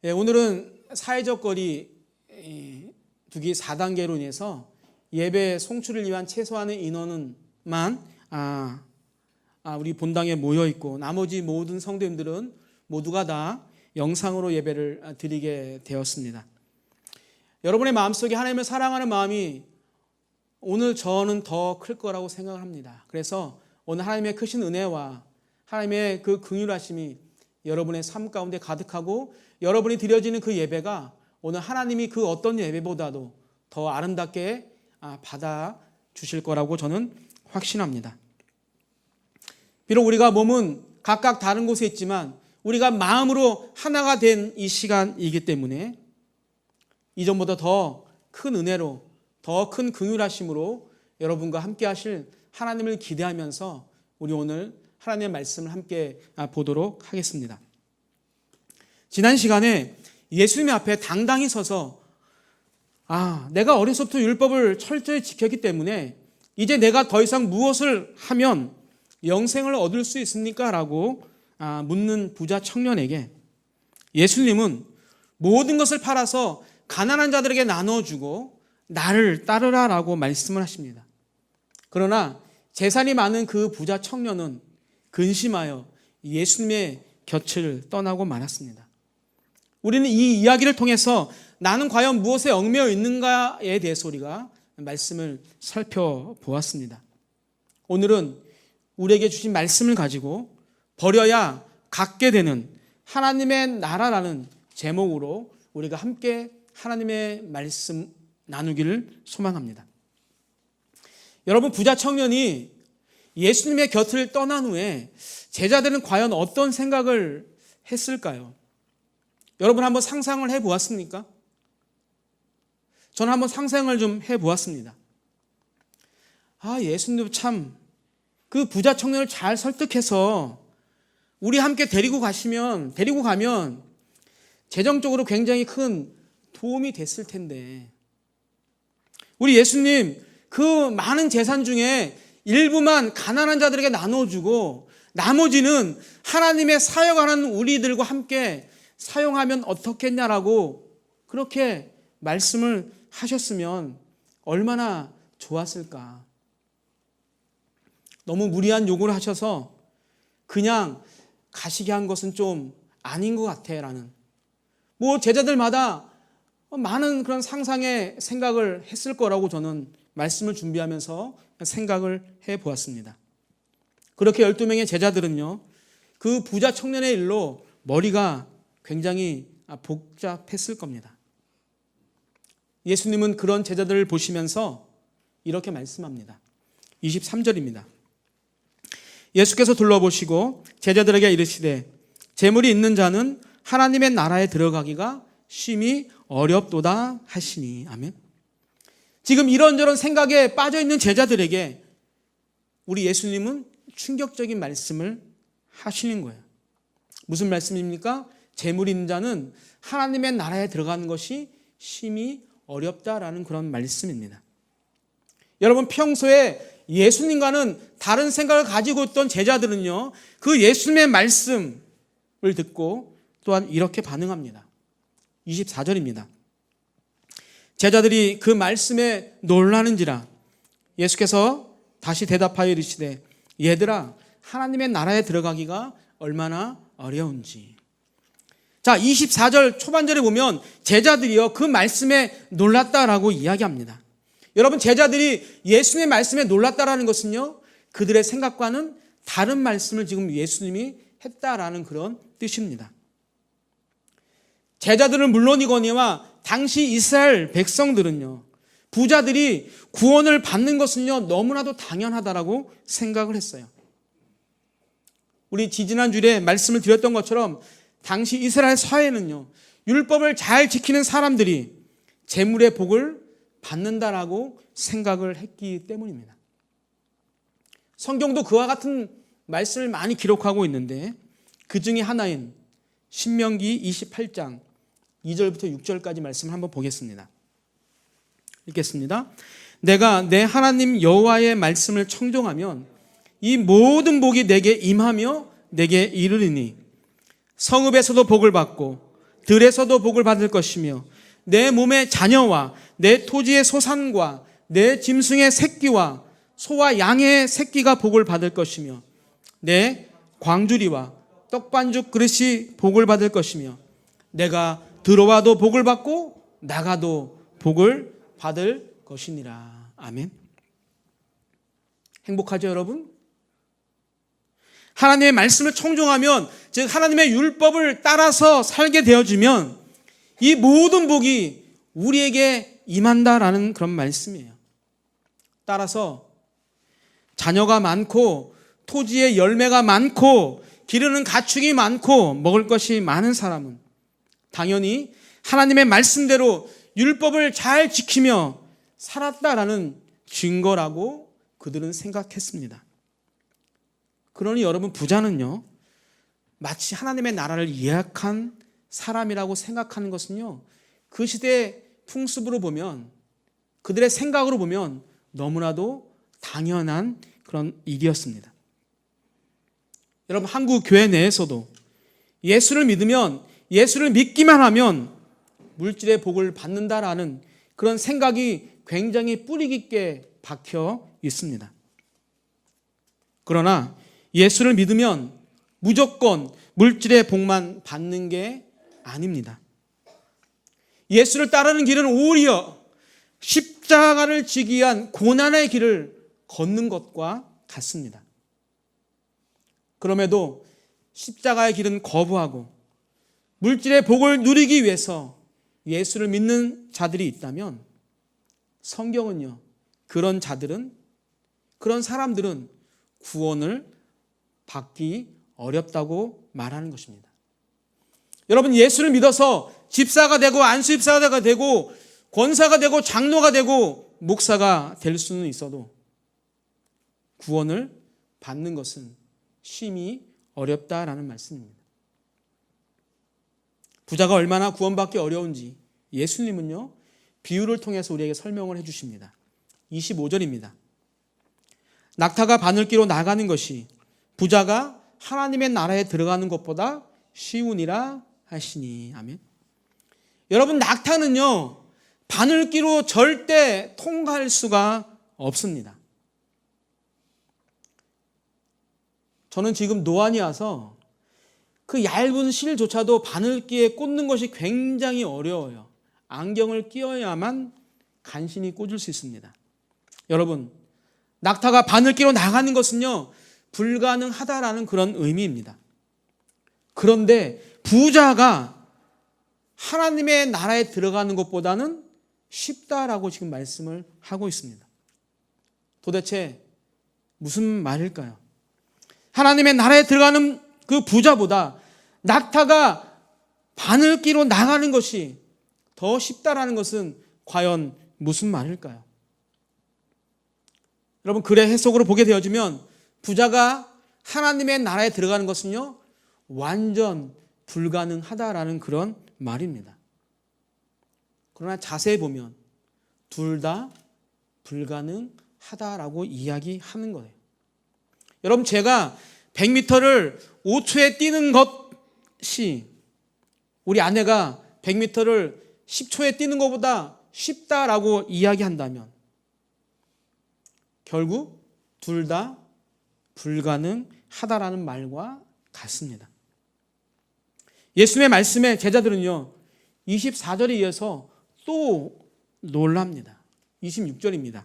오늘은 사회적 거리 두기 4단계로 인해서 예배 송출을 위한 최소한의 인원만 우리 본당에 모여 있고 나머지 모든 성도님들은 모두가 다 영상으로 예배를 드리게 되었습니다. 여러분의 마음속에 하나님을 사랑하는 마음이 오늘 저는 더 클 거라고 생각을 합니다. 그래서 오늘 하나님의 크신 은혜와 하나님의 그 긍휼하심이 여러분의 삶 가운데 가득하고 여러분이 드려지는 그 예배가 오늘 하나님이 그 어떤 예배보다도 더 아름답게 받아 주실 거라고 저는 확신합니다. 비록 우리가 몸은 각각 다른 곳에 있지만 우리가 마음으로 하나가 된 이 시간이기 때문에 이전보다 더 큰 은혜로 더 큰 긍휼하심으로 여러분과 함께 하실 하나님을 기대하면서 우리 오늘 하나님의 말씀을 함께 보도록 하겠습니다. 지난 시간에 예수님 앞에 당당히 서서 내가 어려서부터 율법을 철저히 지켰기 때문에 이제 내가 더 이상 무엇을 하면 영생을 얻을 수 있습니까? 라고 묻는 부자 청년에게 예수님은 모든 것을 팔아서 가난한 자들에게 나눠주고 나를 따르라 라고 말씀을 하십니다. 그러나 재산이 많은 그 부자 청년은 근심하여 예수님의 곁을 떠나고 말았습니다. 우리는 이 이야기를 통해서 나는 과연 무엇에 얽매여 있는가에 대해서 우리가 말씀을 살펴보았습니다. 오늘은 우리에게 주신 말씀을 가지고 버려야 갖게 되는 하나님의 나라라는 제목으로 우리가 함께 하나님의 말씀 나누기를 소망합니다. 여러분, 부자 청년이 예수님의 곁을 떠난 후에 제자들은 과연 어떤 생각을 했을까요? 여러분 한번 상상을 해보았습니까? 저는 한번 상상을 좀 해보았습니다. 예수님도 참 그 부자 청년을 잘 설득해서 우리 함께 데리고 가면 재정적으로 굉장히 큰 도움이 됐을 텐데 우리 예수님 그 많은 재산 중에 일부만 가난한 자들에게 나눠주고 나머지는 하나님의 사역하는 우리들과 함께 사용하면 어떻겠냐라고 그렇게 말씀을 하셨으면 얼마나 좋았을까. 너무 무리한 요구를 하셔서 그냥 가시게 한 것은 좀 아닌 것 같아라는 제자들마다 많은 그런 상상의 생각을 했을 거라고 저는 말씀을 준비하면서 생각을 해보았습니다. 그렇게 12명의 제자들은요, 그 부자 청년의 일로 머리가 굉장히 복잡했을 겁니다. 예수님은 그런 제자들을 보시면서 이렇게 말씀합니다. 23절입니다. 예수께서 둘러보시고 제자들에게 이르시되 재물이 있는 자는 하나님의 나라에 들어가기가 심히 어렵도다 하시니. 아멘. 지금 이런저런 생각에 빠져있는 제자들에게 우리 예수님은 충격적인 말씀을 하시는 거예요. 무슨 말씀입니까? 재물이 있는 자는 하나님의 나라에 들어가는 것이 심히 어렵다라는 그런 말씀입니다. 여러분, 평소에 예수님과는 다른 생각을 가지고 있던 제자들은요, 그 예수님의 말씀을 듣고 또한 이렇게 반응합니다. 24절입니다. 제자들이 그 말씀에 놀라는지라 예수께서 다시 대답하여 이르시되 얘들아, 하나님의 나라에 들어가기가 얼마나 어려운지. 자, 24절 초반절에 보면 제자들이요 그 말씀에 놀랐다라고 이야기합니다. 여러분, 제자들이 예수님의 말씀에 놀랐다라는 것은요, 그들의 생각과는 다른 말씀을 지금 예수님이 했다라는 그런 뜻입니다. 제자들은 물론이거니와 당시 이스라엘 백성들은요, 부자들이 구원을 받는 것은요 너무나도 당연하다라고 생각을 했어요. 우리 지지난주에 말씀을 드렸던 것처럼 당시 이스라엘 사회는요, 율법을 잘 지키는 사람들이 재물의 복을 받는다라고 생각을 했기 때문입니다. 성경도 그와 같은 말씀을 많이 기록하고 있는데 그 중에 하나인 신명기 28장 2절부터 6절까지 말씀을 한번 보겠습니다. 읽겠습니다. 내가 내 하나님 여호와의 말씀을 청종하면 이 모든 복이 내게 임하며 내게 이르리니 성읍에서도 복을 받고 들에서도 복을 받을 것이며 내 몸의 자녀와 내 토지의 소산과 내 짐승의 새끼와 소와 양의 새끼가 복을 받을 것이며 내 광주리와 떡반죽 그릇이 복을 받을 것이며 내가 들어와도 복을 받고 나가도 복을 받을 것이니라. 아멘. 행복하죠, 여러분? 하나님의 말씀을 청종하면, 즉 하나님의 율법을 따라서 살게 되어지면 이 모든 복이 우리에게 임한다라는 그런 말씀이에요. 따라서 자녀가 많고 토지에 열매가 많고 기르는 가축이 많고 먹을 것이 많은 사람은 당연히 하나님의 말씀대로 율법을 잘 지키며 살았다라는 증거라고 그들은 생각했습니다. 그러니 여러분, 부자는요, 마치 하나님의 나라를 예약한 사람이라고 생각하는 것은요, 그 시대의 풍습으로 보면, 그들의 생각으로 보면 너무나도 당연한 그런 일이었습니다. 여러분, 한국 교회 내에서도 예수를 믿으면, 예수를 믿기만 하면 물질의 복을 받는다라는 그런 생각이 굉장히 뿌리 깊게 박혀 있습니다. 그러나 예수를 믿으면 무조건 물질의 복만 받는 게 아닙니다. 예수를 따르는 길은 오히려 십자가를 지기 위한 고난의 길을 걷는 것과 같습니다. 그럼에도 십자가의 길은 거부하고 물질의 복을 누리기 위해서 예수를 믿는 자들이 있다면 성경은요, 그런 사람들은 구원을 받기 어렵다고 말하는 것입니다. 여러분, 예수를 믿어서 집사가 되고 안수집사가 되고 권사가 되고 장로가 되고 목사가 될 수는 있어도 구원을 받는 것은 심히 어렵다라는 말씀입니다. 부자가 얼마나 구원받기 어려운지 예수님은요, 비유를 통해서 우리에게 설명을 해주십니다. 25절입니다. 낙타가 바늘기로 나가는 것이 부자가 하나님의 나라에 들어가는 것보다 쉬우니라 하시니. 아멘. 여러분, 낙타는요, 바늘기로 절대 통과할 수가 없습니다. 저는 지금 노안이 와서 그 얇은 실조차도 바늘기에 꽂는 것이 굉장히 어려워요. 안경을 끼워야만 간신히 꽂을 수 있습니다. 여러분, 낙타가 바늘기로 나가는 것은요, 불가능하다라는 그런 의미입니다. 그런데 부자가 하나님의 나라에 들어가는 것보다는 쉽다라고 지금 말씀을 하고 있습니다. 도대체 무슨 말일까요? 하나님의 나라에 들어가는 그 부자보다 낙타가 바늘기로 나가는 것이 더 쉽다라는 것은 과연 무슨 말일까요? 여러분, 글의 해석으로 보게 되어지면 부자가 하나님의 나라에 들어가는 것은요, 완전 불가능하다라는 그런 말입니다. 그러나 자세히 보면 둘 다 불가능하다라고 이야기하는 거예요. 여러분, 제가 100m를 5초에 뛰는 것이 우리 아내가 100m를 10초에 뛰는 것보다 쉽다라고 이야기한다면 결국 둘 다 불가능하다라는 말과 같습니다. 예수님의 말씀에 제자들은요, 24절에 이어서 또 놀랍니다. 26절입니다.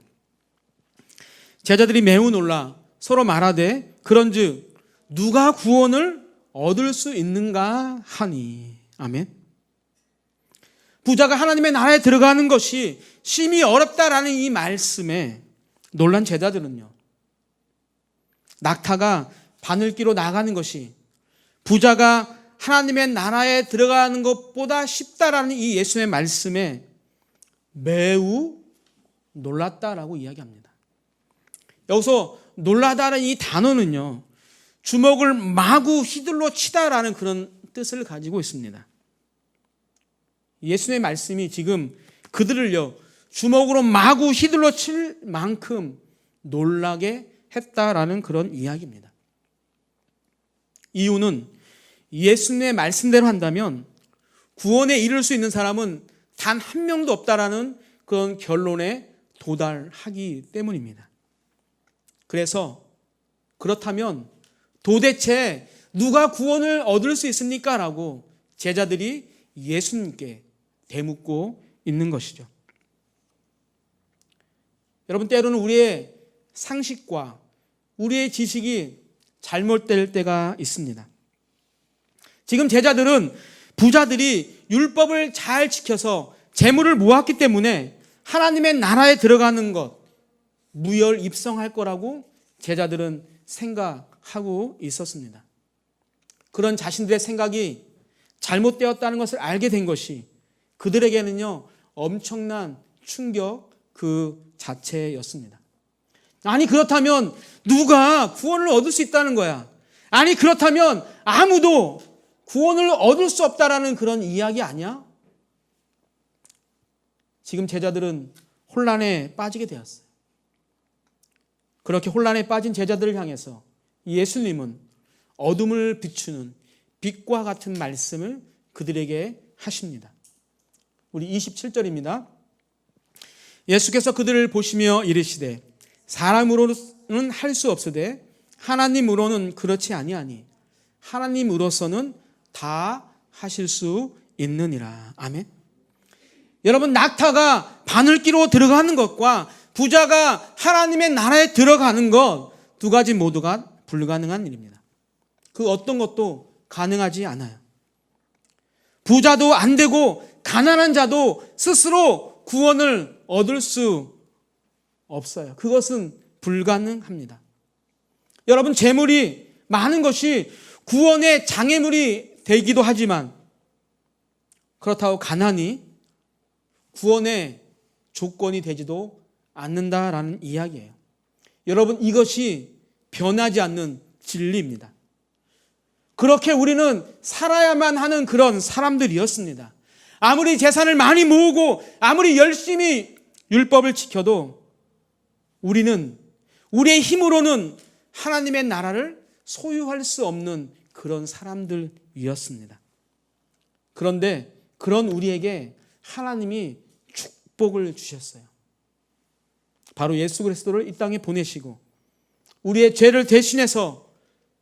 제자들이 매우 놀라 서로 말하되 그런즉 누가 구원을 얻을 수 있는가 하니. 아멘. 부자가 하나님의 나라에 들어가는 것이 심히 어렵다라는 이 말씀에 놀란 제자들은요, 낙타가 바늘기로 나가는 것이 부자가 하나님의 나라에 들어가는 것보다 쉽다라는 이 예수님의 말씀에 매우 놀랐다라고 이야기합니다. 여기서 놀라다는 이 단어는요, 주먹을 마구 휘둘러 치다라는 그런 뜻을 가지고 있습니다. 예수님의 말씀이 지금 그들을요, 주먹으로 마구 휘둘러 칠 만큼 놀라게 했다라는 그런 이야기입니다. 이유는 예수님의 말씀대로 한다면 구원에 이를 수 있는 사람은 단 한 명도 없다라는 그런 결론에 도달하기 때문입니다. 그래서 그렇다면 도대체 누가 구원을 얻을 수 있습니까? 라고 제자들이 예수님께 대묻고 있는 것이죠. 여러분, 때로는 우리의 상식과 우리의 지식이 잘못될 때가 있습니다. 지금 제자들은 부자들이 율법을 잘 지켜서 재물을 모았기 때문에 하나님의 나라에 들어가는 것, 무혈 입성할 거라고 제자들은 생각하고 있었습니다. 그런 자신들의 생각이 잘못되었다는 것을 알게 된 것이 그들에게는요, 엄청난 충격 그 자체였습니다. 아니, 그렇다면 누가 구원을 얻을 수 있다는 거야? 아니, 그렇다면 아무도 구원을 얻을 수 없다라는 그런 이야기 아니야? 지금 제자들은 혼란에 빠지게 되었어요. 그렇게 혼란에 빠진 제자들을 향해서 예수님은 어둠을 비추는 빛과 같은 말씀을 그들에게 하십니다. 우리 27절입니다. 예수께서 그들을 보시며 이르시되 사람으로는 할 수 없으되 하나님으로는 그렇지 아니하니 하나님으로서는 다 하실 수 있느니라. 아멘. 여러분, 낙타가 바늘기로 들어가는 것과 부자가 하나님의 나라에 들어가는 것, 두 가지 모두가 불가능한 일입니다. 그 어떤 것도 가능하지 않아요. 부자도 안 되고 가난한 자도 스스로 구원을 얻을 수 없어요. 그것은 불가능합니다. 여러분, 재물이 많은 것이 구원의 장애물이 되기도 하지만 그렇다고 가난이 구원의 조건이 되지도 않는다라는 이야기예요. 여러분, 이것이 변하지 않는 진리입니다. 그렇게 우리는 살아야만 하는 그런 사람들이었습니다. 아무리 재산을 많이 모으고 아무리 열심히 율법을 지켜도 우리는 우리의 힘으로는 하나님의 나라를 소유할 수 없는 그런 사람들이었습니다. 그런데 그런 우리에게 하나님이 축복을 주셨어요. 바로 예수 그리스도를 이 땅에 보내시고 우리의 죄를 대신해서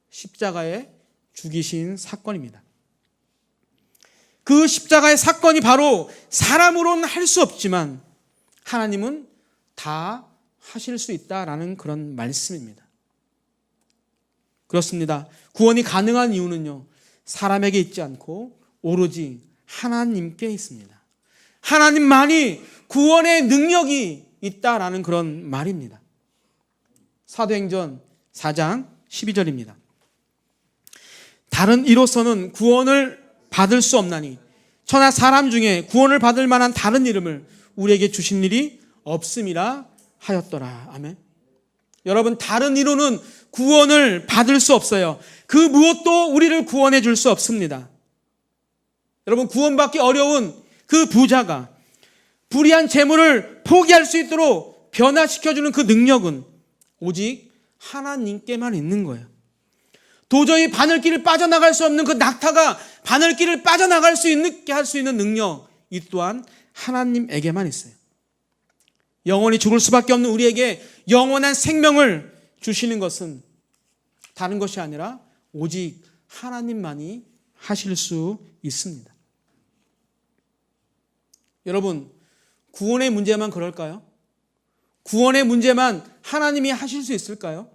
십자가에 죽이신 사건입니다. 그 십자가의 사건이 바로 사람으로는 할 수 없지만 하나님은 다 하실 수 있다라는 그런 말씀입니다. 그렇습니다. 구원이 가능한 이유는요, 사람에게 있지 않고 오로지 하나님께 있습니다. 하나님만이 구원의 능력이 있다라는 그런 말입니다. 사도행전 4장 12절입니다. 다른 이로서는 구원을 받을 수 없나니 천하 사람 중에 구원을 받을 만한 다른 이름을 우리에게 주신 일이 없음이라 하였더라. 아멘. 여러분, 다른 이로는 구원을 받을 수 없어요. 그 무엇도 우리를 구원해 줄 수 없습니다. 여러분, 구원받기 어려운 그 부자가 불의한 재물을 포기할 수 있도록 변화시켜주는 그 능력은 오직 하나님께만 있는 거예요. 도저히 바늘길을 빠져나갈 수 없는 그 낙타가 바늘길을 빠져나갈 수 있게 할 수 있는 능력, 이 또한 하나님에게만 있어요. 영원히 죽을 수밖에 없는 우리에게 영원한 생명을 주시는 것은 다른 것이 아니라 오직 하나님만이 하실 수 있습니다. 여러분, 구원의 문제만 그럴까요? 구원의 문제만 하나님이 하실 수 있을까요?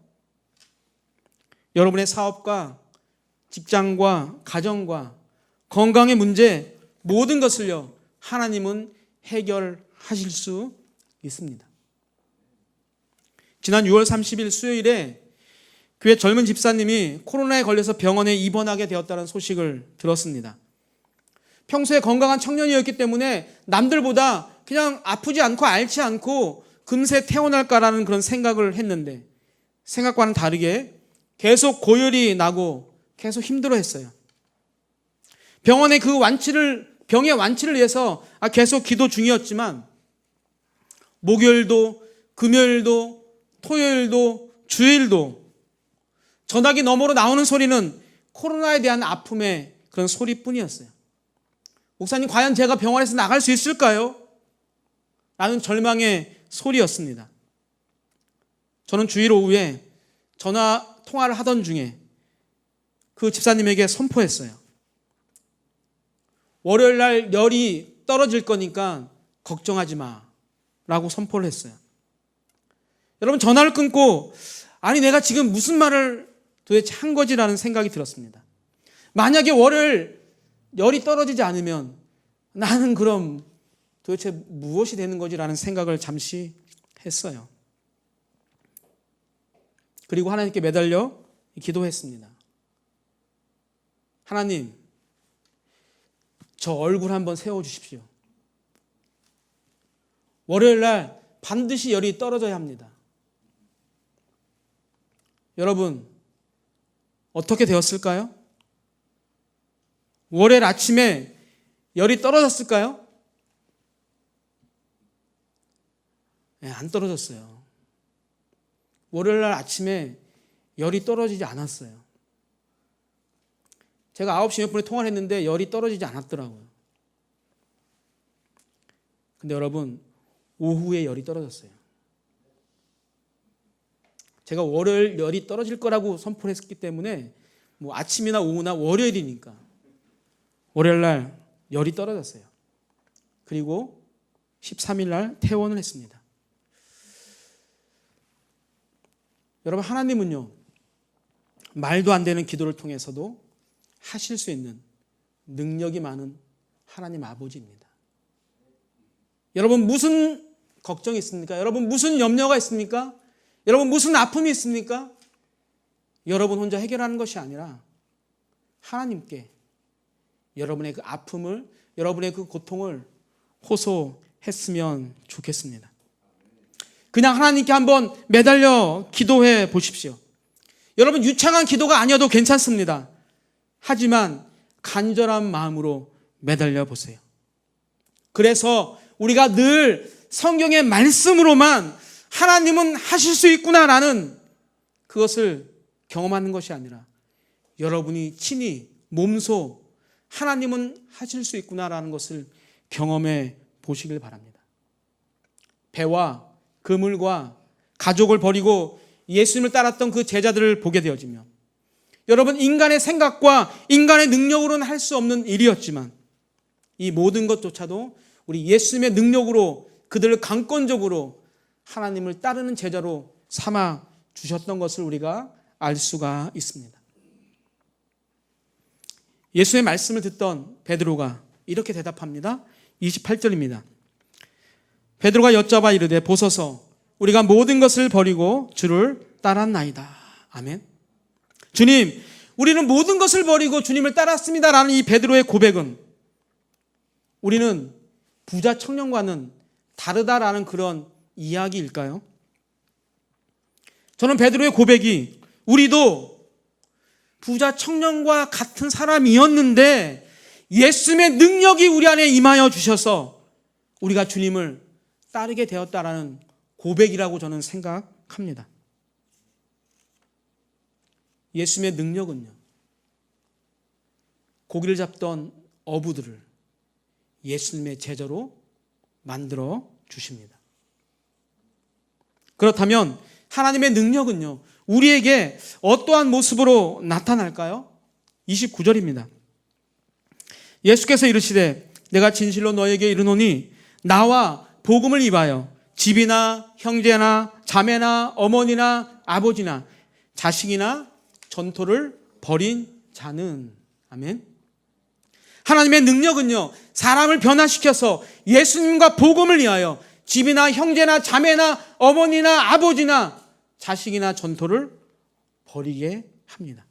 여러분의 사업과 직장과 가정과 건강의 문제, 모든 것을요, 하나님은 해결하실 수 있습니다. 지난 6월 30일 수요일에 교회 젊은 집사님이 코로나에 걸려서 병원에 입원하게 되었다는 소식을 들었습니다. 평소에 건강한 청년이었기 때문에 남들보다 그냥 아프지 않고 앓지 않고 금세 태어날까라는 그런 생각을 했는데 생각과는 다르게 계속 고열이 나고 계속 힘들어했어요. 병의 완치를 위해서 계속 기도 중이었지만 목요일도 금요일도 토요일도 주일도 전화기 너머로 나오는 소리는 코로나에 대한 아픔의 그런 소리뿐이었어요. 목사님, 과연 제가 병원에서 나갈 수 있을까요? 라는 절망의 소리였습니다. 저는 주일 오후에 전화 통화를 하던 중에 그 집사님에게 선포했어요. 월요일 날 열이 떨어질 거니까 걱정하지 마 라고 선포를 했어요. 여러분, 전화를 끊고 아니 내가 지금 무슨 말을 도대체 한 거지라는 생각이 들었습니다. 만약에 월요일 열이 떨어지지 않으면 나는 그럼 도대체 무엇이 되는 거지라는 생각을 잠시 했어요. 그리고 하나님께 매달려 기도했습니다. 하나님, 저 얼굴 한번 세워주십시오. 월요일 날 반드시 열이 떨어져야 합니다. 여러분, 어떻게 되었을까요? 월요일 아침에 열이 떨어졌을까요? 네, 안 떨어졌어요. 월요일 날 아침에 열이 떨어지지 않았어요. 제가 9시 몇 분에 통화를 했는데 열이 떨어지지 않았더라고요. 근데 여러분, 오후에 열이 떨어졌어요. 제가 월요일 열이 떨어질 거라고 선포를 했기 때문에 뭐 아침이나 오후나 월요일이니까 월요일 날 열이 떨어졌어요. 그리고 13일 날 퇴원을 했습니다. 여러분, 하나님은요, 말도 안 되는 기도를 통해서도 하실 수 있는 능력이 많은 하나님 아버지입니다. 여러분, 무슨 걱정이 있습니까? 여러분, 무슨 염려가 있습니까? 여러분, 무슨 아픔이 있습니까? 여러분 혼자 해결하는 것이 아니라 하나님께 여러분의 그 아픔을, 여러분의 그 고통을 호소했으면 좋겠습니다. 그냥 하나님께 한번 매달려 기도해 보십시오. 여러분, 유창한 기도가 아니어도 괜찮습니다. 하지만 간절한 마음으로 매달려 보세요. 그래서 우리가 늘 성경의 말씀으로만 하나님은 하실 수 있구나라는 그것을 경험하는 것이 아니라 여러분이 친히 몸소 하나님은 하실 수 있구나라는 것을 경험해 보시길 바랍니다. 배와 그물과 가족을 버리고 예수님을 따랐던 그 제자들을 보게 되어지며, 여러분, 인간의 생각과 인간의 능력으로는 할 수 없는 일이었지만 이 모든 것조차도 우리 예수님의 능력으로 그들을 강권적으로 하나님을 따르는 제자로 삼아 주셨던 것을 우리가 알 수가 있습니다. 예수의 말씀을 듣던 베드로가 이렇게 대답합니다. 28절입니다. 베드로가 여쭤봐 이르되 보소서 우리가 모든 것을 버리고 주를 따랐나이다. 아멘. 주님, 우리는 모든 것을 버리고 주님을 따랐습니다라는 이 베드로의 고백은 우리는 부자 청년과는 다르다라는 그런 이야기일까요? 저는 베드로의 고백이 우리도 부자 청년과 같은 사람이었는데 예수님의 능력이 우리 안에 임하여 주셔서 우리가 주님을 따르게 되었다라는 고백이라고 저는 생각합니다. 예수님의 능력은요, 고기를 잡던 어부들을 예수님의 제자로 만들어 주십니다. 그렇다면 하나님의 능력은요, 우리에게 어떠한 모습으로 나타날까요? 29절입니다. 예수께서 이르시되 내가 진실로 너에게 이르노니 나와 복음을 입하여 집이나 형제나 자매나 어머니나 아버지나 자식이나 전토를 벌인 자는, 아멘. 하나님의 능력은요, 사람을 변화시켜서 예수님과 복음을 위하여 집이나 형제나 자매나 어머니나 아버지나 자식이나 전토를 벌이게 합니다.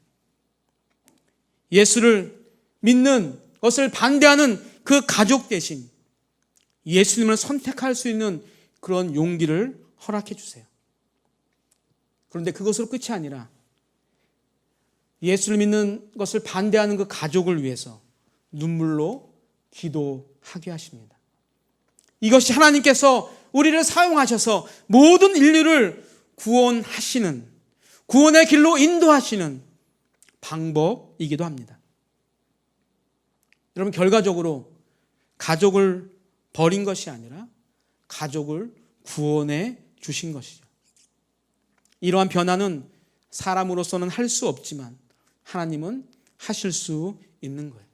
예수를 믿는 것을 반대하는 그 가족 대신 예수님을 선택할 수 있는 그런 용기를 허락해 주세요. 그런데 그것으로 끝이 아니라 예수를 믿는 것을 반대하는 그 가족을 위해서 눈물로 기도하게 하십니다. 이것이 하나님께서 우리를 사용하셔서 모든 인류를 구원하시는, 구원의 길로 인도하시는 방법이기도 합니다. 여러분, 결과적으로 가족을 버린 것이 아니라 가족을 구원해 주신 것이죠. 이러한 변화는 사람으로서는 할 수 없지만 하나님은 하실 수 있는 거예요.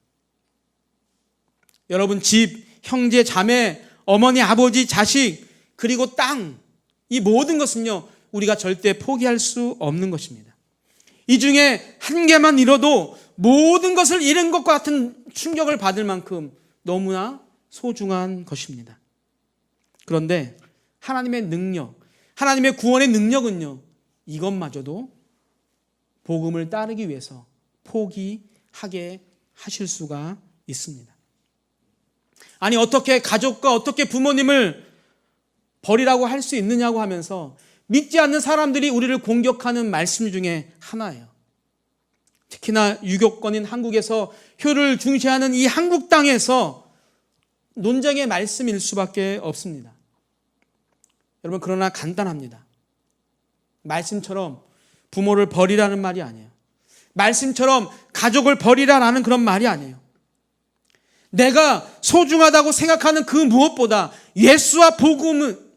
여러분, 집, 형제, 자매, 어머니, 아버지, 자식, 그리고 땅, 이 모든 것은요, 우리가 절대 포기할 수 없는 것입니다. 이 중에 한 개만 잃어도 모든 것을 잃은 것과 같은 충격을 받을 만큼 너무나 소중한 것입니다. 그런데 하나님의 능력, 하나님의 구원의 능력은요, 이것마저도 복음을 따르기 위해서 포기하게 하실 수가 있습니다. 아니, 어떻게 가족과 어떻게 부모님을 버리라고 할 수 있느냐고 하면서 믿지 않는 사람들이 우리를 공격하는 말씀 중에 하나예요. 특히나 유교권인 한국에서 효를 중시하는 이 한국 땅에서 논쟁의 말씀일 수밖에 없습니다. 여러분, 그러나 간단합니다. 말씀처럼 부모를 버리라는 말이 아니에요. 말씀처럼 가족을 버리라라는 그런 말이 아니에요. 내가 소중하다고 생각하는 그 무엇보다 예수와 복음은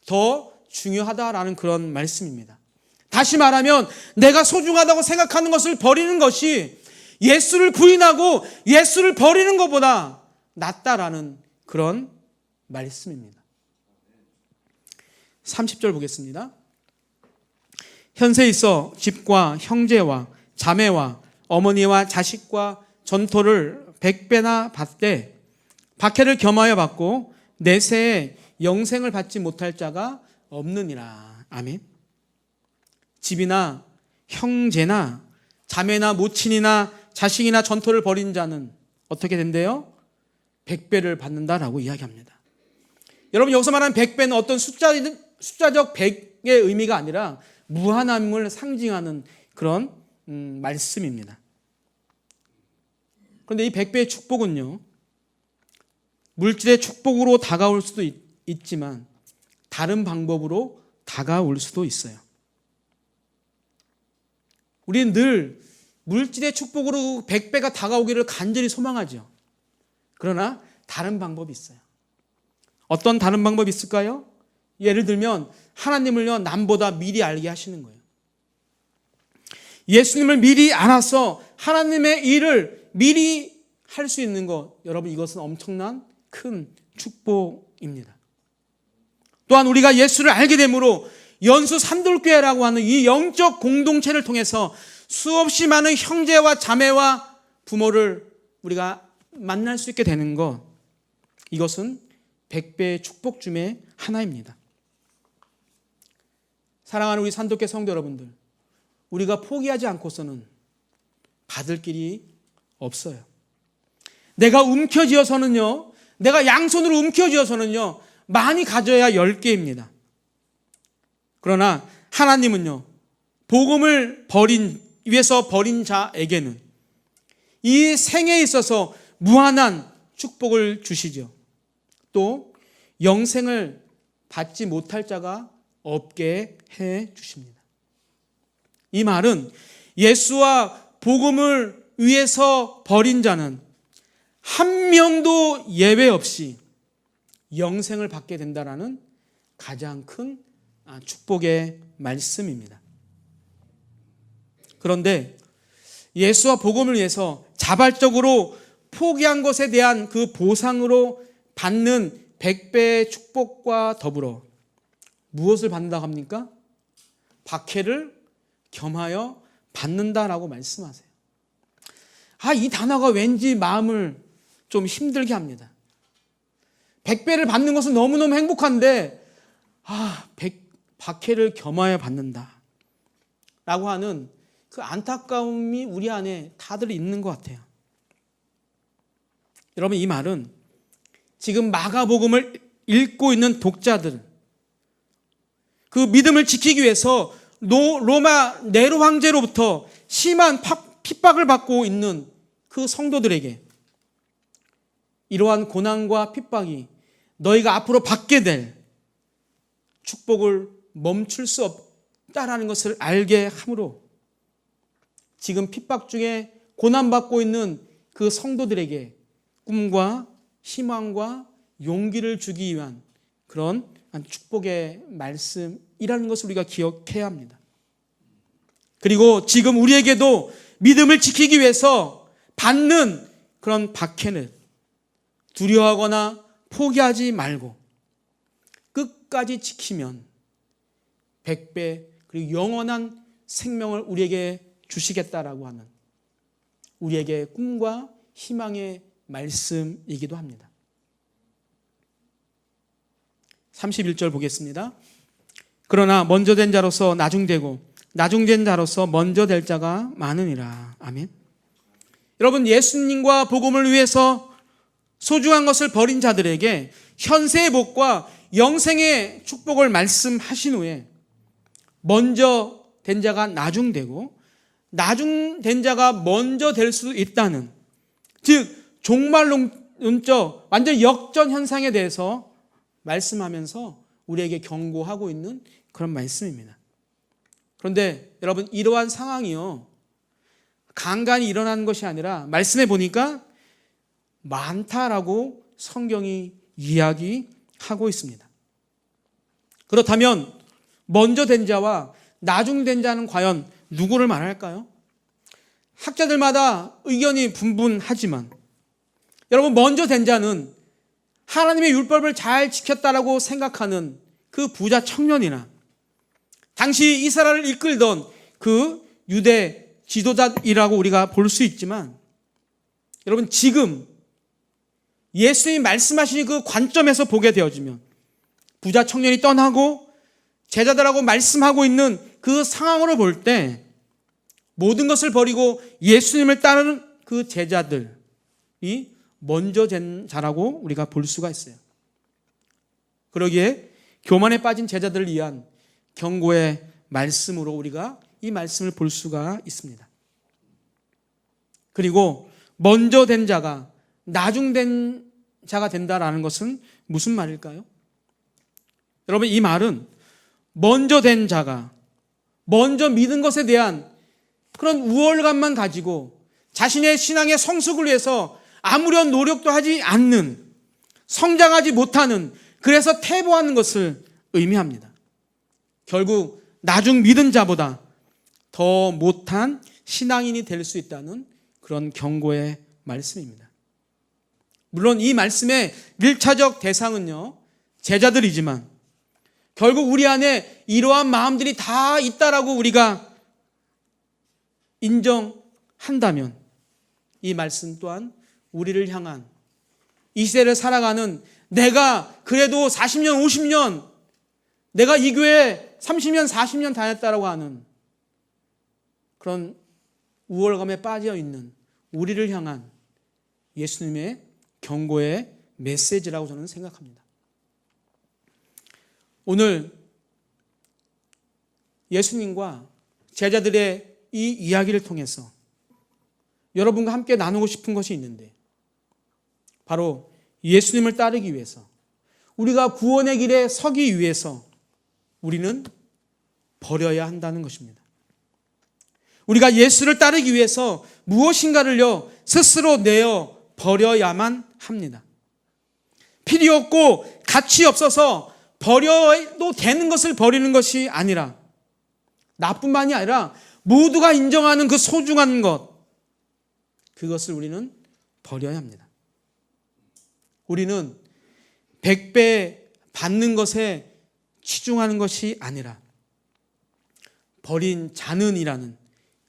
더 중요하다라는 그런 말씀입니다. 다시 말하면 내가 소중하다고 생각하는 것을 버리는 것이 예수를 부인하고 예수를 버리는 것보다 낫다라는 그런 말씀입니다. 30절 보겠습니다. 현세 있어 집과 형제와 자매와 어머니와 자식과 전토를 100배나 받되 박해를 겸하여 받고 내세에 영생을 받지 못할 자가 없느니라. 아멘. 집이나 형제나 자매나 모친이나 자식이나 전토를 벌인 자는 어떻게 된대요? 100배를 받는다라고 이야기합니다. 여러분, 여기서 말하는 100배는 어떤 숫자적 100의 의미가 아니라 무한함을 상징하는 그런 말씀입니다. 그런데 이 100배의 축복은요, 물질의 축복으로 다가올 수도 있지만 다른 방법으로 다가올 수도 있어요. 우리는 늘 물질의 축복으로 100배가 다가오기를 간절히 소망하죠. 그러나 다른 방법이 있어요. 어떤 다른 방법이 있을까요? 예를 들면 하나님을요, 남보다 미리 알게 하시는 거예요. 예수님을 미리 알아서 하나님의 일을 미리 할 수 있는 것, 여러분, 이것은 엄청난 큰 축복입니다. 또한 우리가 예수를 알게 되므로 연수 산돌교회라고 하는 이 영적 공동체를 통해서 수없이 많은 형제와 자매와 부모를 우리가 만날 수 있게 되는 것, 이것은 100배의 축복 중에 하나입니다. 사랑하는 우리 산도교 성도 여러분들, 우리가 포기하지 않고서는 받을 길이 없어요. 내가 움켜쥐어서는요, 내가 양손으로 움켜쥐어서는요, 많이 가져야 10개입니다. 그러나 하나님은요, 복음을 위해서 버린 자에게는 이 생에 있어서 무한한 축복을 주시죠. 또 영생을 받지 못할 자가 없게 해 주십니다. 이 말은 예수와 복음을 위해서 버린 자는 한 명도 예외 없이 영생을 받게 된다라는 가장 큰 축복의 말씀입니다. 그런데 예수와 복음을 위해서 자발적으로 포기한 것에 대한 그 보상으로 받는 100배의 축복과 더불어 무엇을 받는다고 합니까? 박해를 겸하여 받는다라고 말씀하세요. 이 단어가 왠지 마음을 좀 힘들게 합니다. 100배를 받는 것은 너무너무 행복한데 박해를 겸하여 받는다 라고 하는 그 안타까움이 우리 안에 다들 있는 것 같아요. 여러분, 이 말은 지금 마가복음을 읽고 있는 독자들, 그 믿음을 지키기 위해서 로마 네로 황제로부터 심한 핍박을 받고 있는 그 성도들에게 이러한 고난과 핍박이 너희가 앞으로 받게 될 축복을 멈출 수 없다라는 것을 알게 함으로 지금 핍박 중에 고난받고 있는 그 성도들에게 꿈과 희망과 용기를 주기 위한 그런 축복의 말씀이라는 것을 우리가 기억해야 합니다. 그리고 지금 우리에게도 믿음을 지키기 위해서 받는 그런 박해는 두려워하거나 포기하지 말고 끝까지 지키면 100배 그리고 영원한 생명을 우리에게 주시겠다라고 하는 우리에게 꿈과 희망의 말씀이기도 합니다. 31절 보겠습니다. 그러나 먼저 된 자로서 나중되고 나중된 자로서 먼저 될 자가 많으니라. 아멘. 여러분, 예수님과 복음을 위해서 소중한 것을 버린 자들에게 현세의 복과 영생의 축복을 말씀하신 후에 먼저 된 자가 나중되고 나중된 자가 먼저 될 수 있다는, 즉 종말론적 완전 역전 현상에 대해서 말씀하면서 우리에게 경고하고 있는 그런 말씀입니다. 그런데 여러분, 이러한 상황이요 간간히 일어나는 것이 아니라 말씀해 보니까 많다라고 성경이 이야기하고 있습니다. 그렇다면 먼저 된 자와 나중된 자는 과연 누구를 말할까요? 학자들마다 의견이 분분하지만 여러분, 먼저 된 자는 하나님의 율법을 잘 지켰다라고 생각하는 그 부자 청년이나 당시 이스라엘을 이끌던 그 유대 지도자이라고 우리가 볼 수 있지만, 여러분, 지금 예수님이 말씀하신 그 관점에서 보게 되어지면 부자 청년이 떠나고 제자들하고 말씀하고 있는 그 상황으로 볼 때 모든 것을 버리고 예수님을 따르는 그 제자들이 먼저 된 자라고 우리가 볼 수가 있어요. 그러기에 교만에 빠진 제자들을 위한 경고의 말씀으로 우리가 이 말씀을 볼 수가 있습니다. 그리고 먼저 된 자가 나중된 자가 된다라는 것은 무슨 말일까요? 여러분, 이 말은 먼저 된 자가 먼저 믿은 것에 대한 그런 우월감만 가지고 자신의 신앙의 성숙을 위해서 아무런 노력도 하지 않는, 성장하지 못하는, 그래서 퇴보하는 것을 의미합니다. 결국 나중 믿은 자보다 더 못한 신앙인이 될 수 있다는 그런 경고의 말씀입니다. 물론 이 말씀의 1차적 대상은요 제자들이지만 결국 우리 안에 이러한 마음들이 다 있다라고 우리가 인정한다면 이 말씀 또한 우리를 향한 이 시대를 살아가는, 내가 그래도 40년 50년 내가 이 교회 30년 40년 다녔다라고 하는 그런 우월감에 빠져 있는 우리를 향한 예수님의 경고의 메시지라고 저는 생각합니다. 오늘 예수님과 제자들의 이 이야기를 통해서 여러분과 함께 나누고 싶은 것이 있는데, 바로 예수님을 따르기 위해서, 우리가 구원의 길에 서기 위해서 우리는 버려야 한다는 것입니다. 우리가 예수를 따르기 위해서 무엇인가를요 스스로 내어 버려야만 합니다. 필요 없고 가치 없어서 버려도 되는 것을 버리는 것이 아니라, 나뿐만이 아니라 모두가 인정하는 그 소중한 것, 그것을 우리는 버려야 합니다. 우리는 100배 받는 것에 치중하는 것이 아니라 버린 자는이라는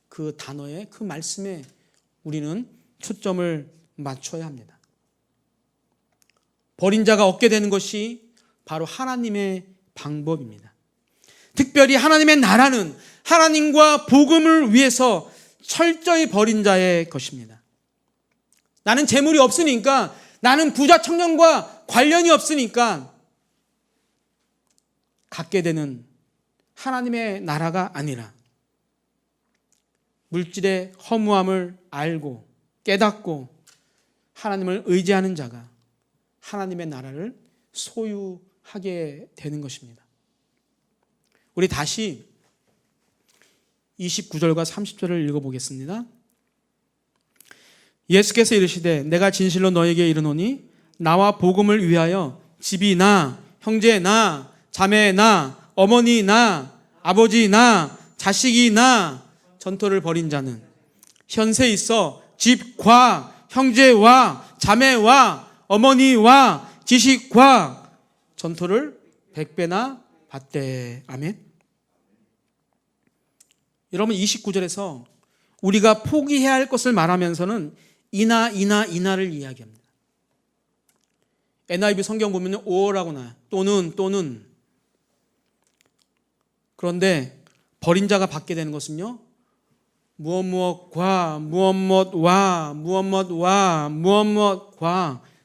그 단어의 그 말씀에 우리는 초점을 맞춰야 합니다. 버린 자가 얻게 되는 것이 바로 하나님의 방법입니다. 특별히 하나님의 나라는 하나님과 복음을 위해서 철저히 버린 자의 것입니다. 나는 재물이 없으니까, 나는 부자 청년과 관련이 없으니까 갖게 되는 하나님의 나라가 아니라, 물질의 허무함을 알고 깨닫고 하나님을 의지하는 자가 하나님의 나라를 소유하게 되는 것입니다. 우리 다시 29절과 30절을 읽어보겠습니다. 예수께서 이르시되 내가 진실로 너에게 이르노니 나와 복음을 위하여 집이나 형제나 자매나 어머니나 아버지나 자식이나 전토를 벌인 자는 현세 있어 집과 형제와 자매와 어머니와 지식과 전토를 100배나 받되. 아멘. 여러분 29절에서 우리가 포기해야 할 것을 말하면서는 이나를 이야기합니다. NIV 성경 보면 or라고 나와요. 또는. 그런데 버린 자가 받게 되는 것은요, 무엇과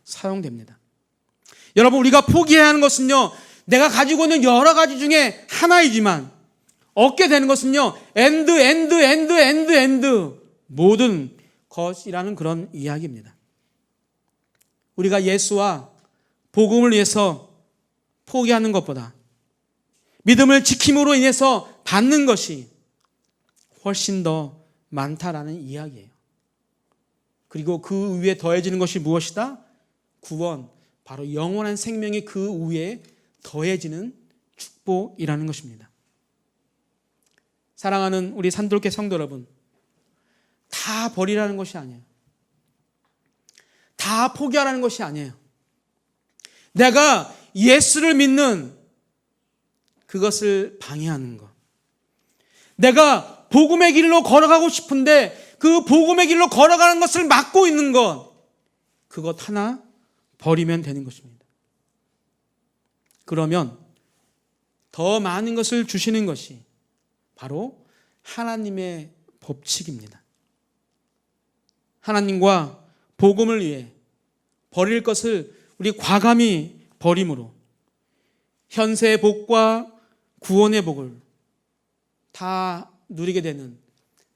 사용됩니다. 여러분, 우리가 포기해야 하는 것은요, 내가 가지고 있는 여러 가지 중에 하나이지만 얻게 되는 것은요, 모든 것이라는 그런 이야기입니다. 우리가 예수와 복음을 위해서 포기하는 것보다 믿음을 지킴으로 인해서 받는 것이 훨씬 더 많다라는 이야기예요. 그리고 그 위에 더해지는 것이 무엇이다? 구원, 바로 영원한 생명이 그 위에 더해지는 축복이라는 것입니다. 사랑하는 우리 산돌교 성도 여러분, 다 버리라는 것이 아니에요. 다 포기하라는 것이 아니에요. 내가 예수를 믿는 그것을 방해하는 것, 내가 복음의 길로 걸어가고 싶은데 그 복음의 길로 걸어가는 것을 막고 있는 것, 그것 하나 버리면 되는 것입니다. 그러면 더 많은 것을 주시는 것이 바로 하나님의 법칙입니다. 하나님과 복음을 위해 버릴 것을 우리 과감히 버림으로 현세의 복과 구원의 복을 다 누리게 되는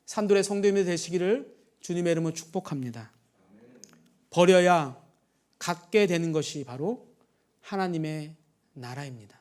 산돌의 성도님이 되시기를 주님의 이름으로 축복합니다. 버려야 갖게 되는 것이 바로 하나님의 나라입니다.